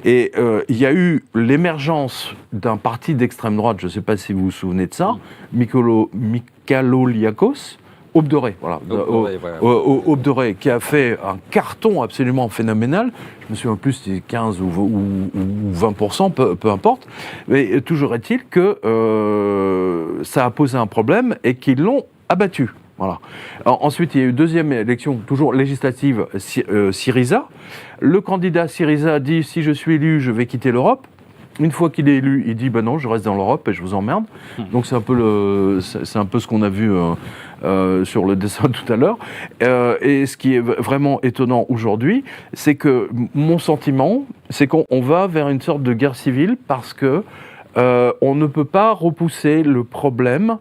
[SPEAKER 2] Il y a eu l'émergence d'un parti d'extrême droite, je ne sais pas si vous vous souvenez de ça, Mikaloliakos, Aube Dorée, voilà. Aube Dorée, qui a fait un carton absolument phénoménal. Je me souviens plus si c'était 15 ou 20%, peu importe. Mais toujours est-il que ça a posé un problème et qu'ils l'ont abattu. Voilà. Alors, ensuite, il y a eu deuxième élection, toujours législative, Syriza. Le candidat Syriza dit « si je suis élu, je vais quitter l'Europe ». Une fois qu'il est élu, il dit « ben non, je reste dans l'Europe et je vous emmerde ». Donc c'est un peu ce qu'on a vu sur le dessin tout à l'heure. Et ce qui est vraiment étonnant aujourd'hui, c'est que mon sentiment, c'est qu'on va vers une sorte de guerre civile parce que on ne peut pas repousser les problèmes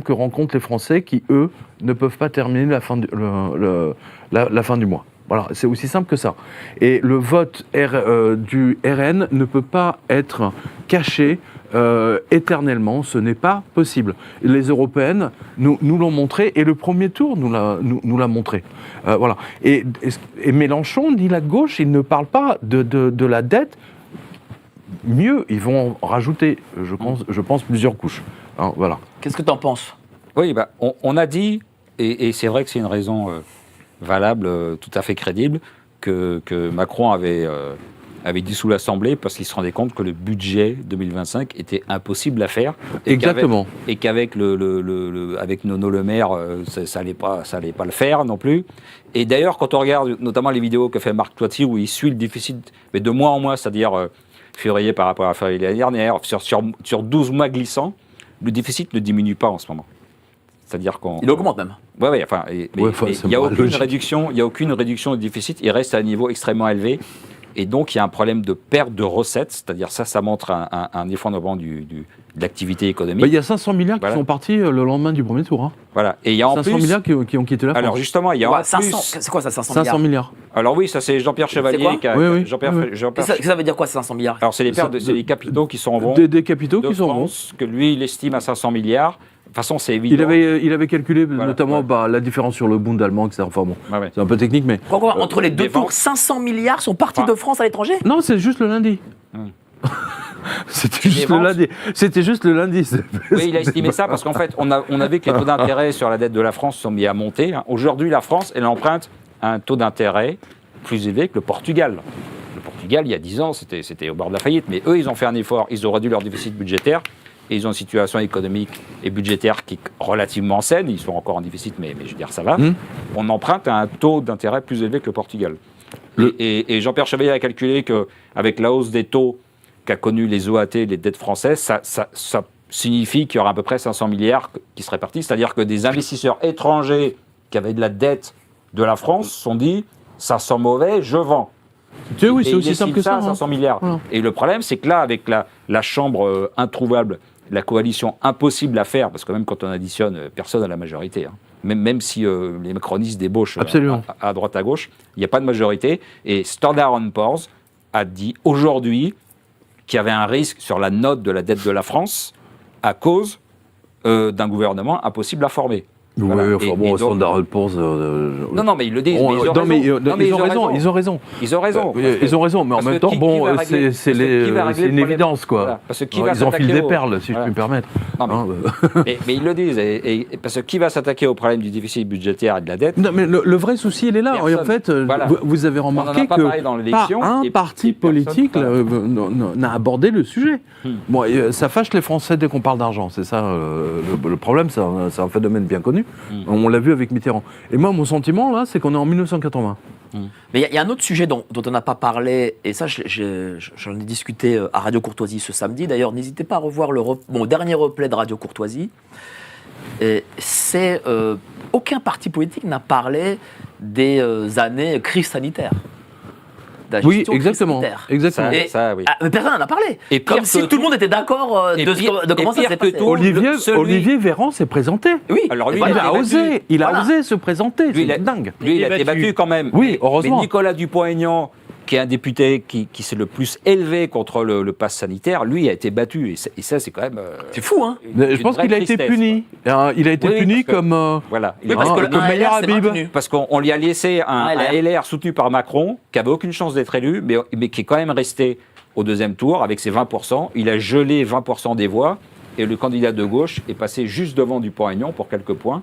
[SPEAKER 2] que rencontrent les Français qui, eux, ne peuvent pas terminer la fin du mois. Voilà, c'est aussi simple que ça. Et le vote du RN ne peut pas être caché éternellement, ce n'est pas possible. Les Européennes nous l'ont montré, et le premier tour nous l'a montré. Voilà. Et Mélenchon, ni la gauche, ils ne parlent pas de la dette. Mieux, ils vont en rajouter, je pense, plusieurs couches. Alors, voilà.
[SPEAKER 1] Qu'est-ce que tu en penses ?
[SPEAKER 4] Oui, on a dit, et c'est vrai que c'est une raison valable, tout à fait crédible, que Macron avait dissous l'Assemblée parce qu'il se rendait compte que le budget 2025 était impossible à faire.
[SPEAKER 2] Exactement.
[SPEAKER 4] Et qu'avec avec Nono Le Maire, ça allait pas le faire non plus. Et d'ailleurs, quand on regarde notamment les vidéos que fait Marc Toiti, où il suit le déficit, mais de mois en mois, c'est-à-dire février par rapport à février l'année dernière, sur 12 mois glissants, le déficit ne diminue pas en ce moment. C'est-à-dire qu'on...
[SPEAKER 1] Il augmente même.
[SPEAKER 4] Oui, enfin, il n'y a aucune réduction du déficit, il reste à un niveau extrêmement élevé. Et donc, il y a un problème de perte de recettes, c'est-à-dire ça montre un effondrement de l'activité économique.
[SPEAKER 2] Il y a 500 milliards qui sont partis le lendemain du premier tour. Hein.
[SPEAKER 4] Voilà. Et il y a
[SPEAKER 2] 500 milliards qui ont quitté la France.
[SPEAKER 4] Alors justement, il y a en
[SPEAKER 1] 500,
[SPEAKER 4] plus...
[SPEAKER 1] C'est quoi ça, 500 milliards?
[SPEAKER 4] Alors oui, ça c'est Jean-Pierre Chevalier.
[SPEAKER 2] Oui.
[SPEAKER 1] Ça veut dire quoi, 500 milliards?
[SPEAKER 4] Alors c'est les capitaux qui s'en vont.
[SPEAKER 2] Des capitaux qui s'en vont.
[SPEAKER 4] Que lui, il estime à 500 milliards. De toute façon, c'est évident.
[SPEAKER 2] Il avait calculé notamment la différence sur le Bund allemand, etc. Enfin bon, c'est un peu technique, mais...
[SPEAKER 1] Pourquoi entre les deux tours, 500 milliards sont partis de France à l'étranger?
[SPEAKER 2] Non, c'est juste le lundi. C'était juste le lundi.
[SPEAKER 4] Oui, il a estimé ça parce qu'en fait, on a vu que les taux d'intérêt sur la dette de la France sont mis à monter. Aujourd'hui, la France, elle emprunte un taux d'intérêt plus élevé que le Portugal. Le Portugal, il y a 10 ans, c'était au bord de la faillite. Mais eux, ils ont fait un effort. Ils ont réduit leur déficit budgétaire. Et ils ont une situation économique et budgétaire qui est relativement saine. Ils sont encore en déficit, mais je veux dire, ça va. On emprunte à un taux d'intérêt plus élevé que le Portugal. Et Jean-Pierre Chevalier a calculé qu'avec la hausse des taux qu'a connu les OAT, les dettes françaises, ça signifie qu'il y aura à peu près 500 milliards qui seraient partis. C'est-à-dire que des investisseurs étrangers qui avaient de la dette de la France se sont dit « ça sent mauvais, je vends ».
[SPEAKER 2] Oui, c'est aussi simple que ça.
[SPEAKER 4] 500 milliards. Voilà. Et le problème, c'est que là, avec la chambre introuvable, la coalition impossible à faire, parce que même quand on additionne, personne n'a la majorité. Hein. Même si les macronistes débauchent à droite à gauche, il n'y a pas de majorité. Et Standard & Poor's a dit aujourd'hui qu'il y avait un risque sur la note de la dette de la France à cause d'un gouvernement impossible à former.
[SPEAKER 2] Voilà. Oui, enfin Standard & Poor's...
[SPEAKER 4] Non, mais ils le disent, ils
[SPEAKER 2] ont raison. Ils ont raison, mais en même temps, c'est une évidence, quoi. Voilà. Parce que ils enfilent des perles, si je puis me permettre.
[SPEAKER 4] Mais ils le disent, parce que qui va s'attaquer au problème du déficit budgétaire et de la dette?
[SPEAKER 2] Non, mais le vrai souci, il est là. En fait, vous avez remarqué que pas un parti politique n'a abordé le sujet. Bon, ça fâche les Français dès qu'on parle d'argent, c'est ça le problème, c'est un phénomène bien connu. On l'a vu avec Mitterrand. Et moi, mon sentiment, là, c'est qu'on est en 1980.
[SPEAKER 1] Mais il y a un autre sujet dont on n'a pas parlé, et ça, j'en ai discuté à Radio Courtoisie ce samedi. D'ailleurs, n'hésitez pas à revoir mon dernier replay de Radio Courtoisie. Aucun parti politique n'a parlé des années crise sanitaire. de la
[SPEAKER 2] Oui,
[SPEAKER 1] gestion
[SPEAKER 2] exactement.
[SPEAKER 1] sanitaire.
[SPEAKER 2] Exactement.
[SPEAKER 1] Et-
[SPEAKER 4] Ça, oui.
[SPEAKER 1] Mais personne n'en a parlé.
[SPEAKER 4] Et pire
[SPEAKER 1] Comme si
[SPEAKER 4] que
[SPEAKER 1] tout le monde était d'accord
[SPEAKER 4] Et
[SPEAKER 1] de,
[SPEAKER 4] pire-
[SPEAKER 1] de comment
[SPEAKER 4] et
[SPEAKER 1] ça
[SPEAKER 4] pire
[SPEAKER 1] s'est
[SPEAKER 4] que
[SPEAKER 1] passé.
[SPEAKER 4] tout,
[SPEAKER 2] Olivier Véran s'est présenté.
[SPEAKER 1] Oui.
[SPEAKER 4] Alors lui,
[SPEAKER 2] Il
[SPEAKER 4] il
[SPEAKER 2] a
[SPEAKER 4] a été
[SPEAKER 2] osé, il a
[SPEAKER 1] Voilà.
[SPEAKER 2] osé se présenter,
[SPEAKER 4] Lui,
[SPEAKER 2] c'est dingue.
[SPEAKER 4] Lui, il a été battu quand même.
[SPEAKER 2] Oui,
[SPEAKER 4] Mais
[SPEAKER 2] heureusement.
[SPEAKER 4] Nicolas Dupont-Aignan, qui est un député qui s'est le plus élevé contre le pass sanitaire, lui a été battu. Et ça, c'est quand même.
[SPEAKER 1] C'est fou, hein.
[SPEAKER 2] Mais je pense qu'il a été puni. Il a été
[SPEAKER 4] Oui,
[SPEAKER 2] puni
[SPEAKER 4] parce que-
[SPEAKER 2] comme...
[SPEAKER 4] Voilà. Il
[SPEAKER 1] Oui,
[SPEAKER 4] est-
[SPEAKER 1] parce que
[SPEAKER 2] le
[SPEAKER 1] le
[SPEAKER 2] meilleur
[SPEAKER 1] ALR, c'est
[SPEAKER 2] Habib.
[SPEAKER 1] maintenu.
[SPEAKER 4] Parce qu'on lui a laissé un LR soutenu par Macron, qui avait aucune chance d'être élu, mais qui est quand même resté au deuxième tour avec ses 20%. Il a gelé 20% des voix et le candidat de gauche est passé juste devant Dupont-Aignan pour quelques points.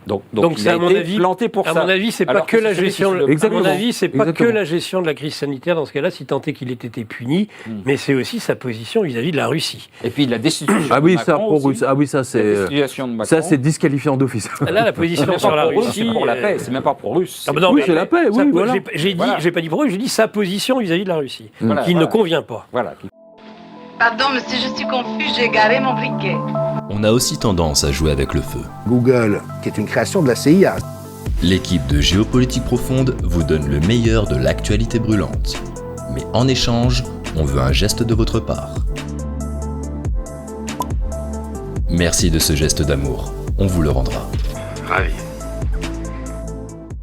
[SPEAKER 4] Donc il
[SPEAKER 3] c'est
[SPEAKER 4] a
[SPEAKER 3] à mon
[SPEAKER 4] été
[SPEAKER 3] avis,
[SPEAKER 4] planté pour
[SPEAKER 3] à
[SPEAKER 4] ça.
[SPEAKER 3] mon avis, c'est pas
[SPEAKER 4] Alors
[SPEAKER 3] que la
[SPEAKER 4] c'est celui
[SPEAKER 3] gestion.
[SPEAKER 4] qui se le-
[SPEAKER 3] À
[SPEAKER 2] Exactement.
[SPEAKER 3] mon avis, c'est pas que
[SPEAKER 2] Exactement.
[SPEAKER 3] la gestion de la crise sanitaire dans ce cas-là, si tant est qu'il ait été puni, mais c'est aussi sa position vis-à-vis de la Russie.
[SPEAKER 4] Et puis la destitution
[SPEAKER 2] Ah oui,
[SPEAKER 4] de
[SPEAKER 2] ça,
[SPEAKER 4] Macron
[SPEAKER 2] pour
[SPEAKER 4] aussi.
[SPEAKER 2] Russe. Ah oui, ça,
[SPEAKER 4] La
[SPEAKER 2] c'est...
[SPEAKER 4] destitution de Macron.
[SPEAKER 2] Ça, c'est disqualifiant d'office.
[SPEAKER 3] Là, la position
[SPEAKER 4] C'est
[SPEAKER 3] sur
[SPEAKER 4] pas
[SPEAKER 3] la
[SPEAKER 4] pour Russe,
[SPEAKER 3] Russie.
[SPEAKER 4] c'est pour la paix, c'est même pas pour Russe.
[SPEAKER 3] Ah, bah non,
[SPEAKER 2] Oui,
[SPEAKER 3] mais
[SPEAKER 2] c'est la paix, oui,
[SPEAKER 3] ça-
[SPEAKER 2] voilà.
[SPEAKER 4] Voilà.
[SPEAKER 3] J'ai pas dit pour eux, j'ai dit sa position vis-à-vis de la Russie,
[SPEAKER 4] Voilà,
[SPEAKER 3] qui
[SPEAKER 4] voilà.
[SPEAKER 3] ne convient pas.
[SPEAKER 4] Voilà.
[SPEAKER 5] Pardon, monsieur, je suis confus, j'ai garé mon briquet.
[SPEAKER 6] On a aussi tendance à jouer avec le feu.
[SPEAKER 7] Google, qui est une création de la CIA.
[SPEAKER 6] L'équipe de Géopolitique Profonde vous donne le meilleur de l'actualité brûlante. Mais en échange, on veut un geste de votre part. Merci de ce geste d'amour. On vous le rendra.
[SPEAKER 7] Ravi.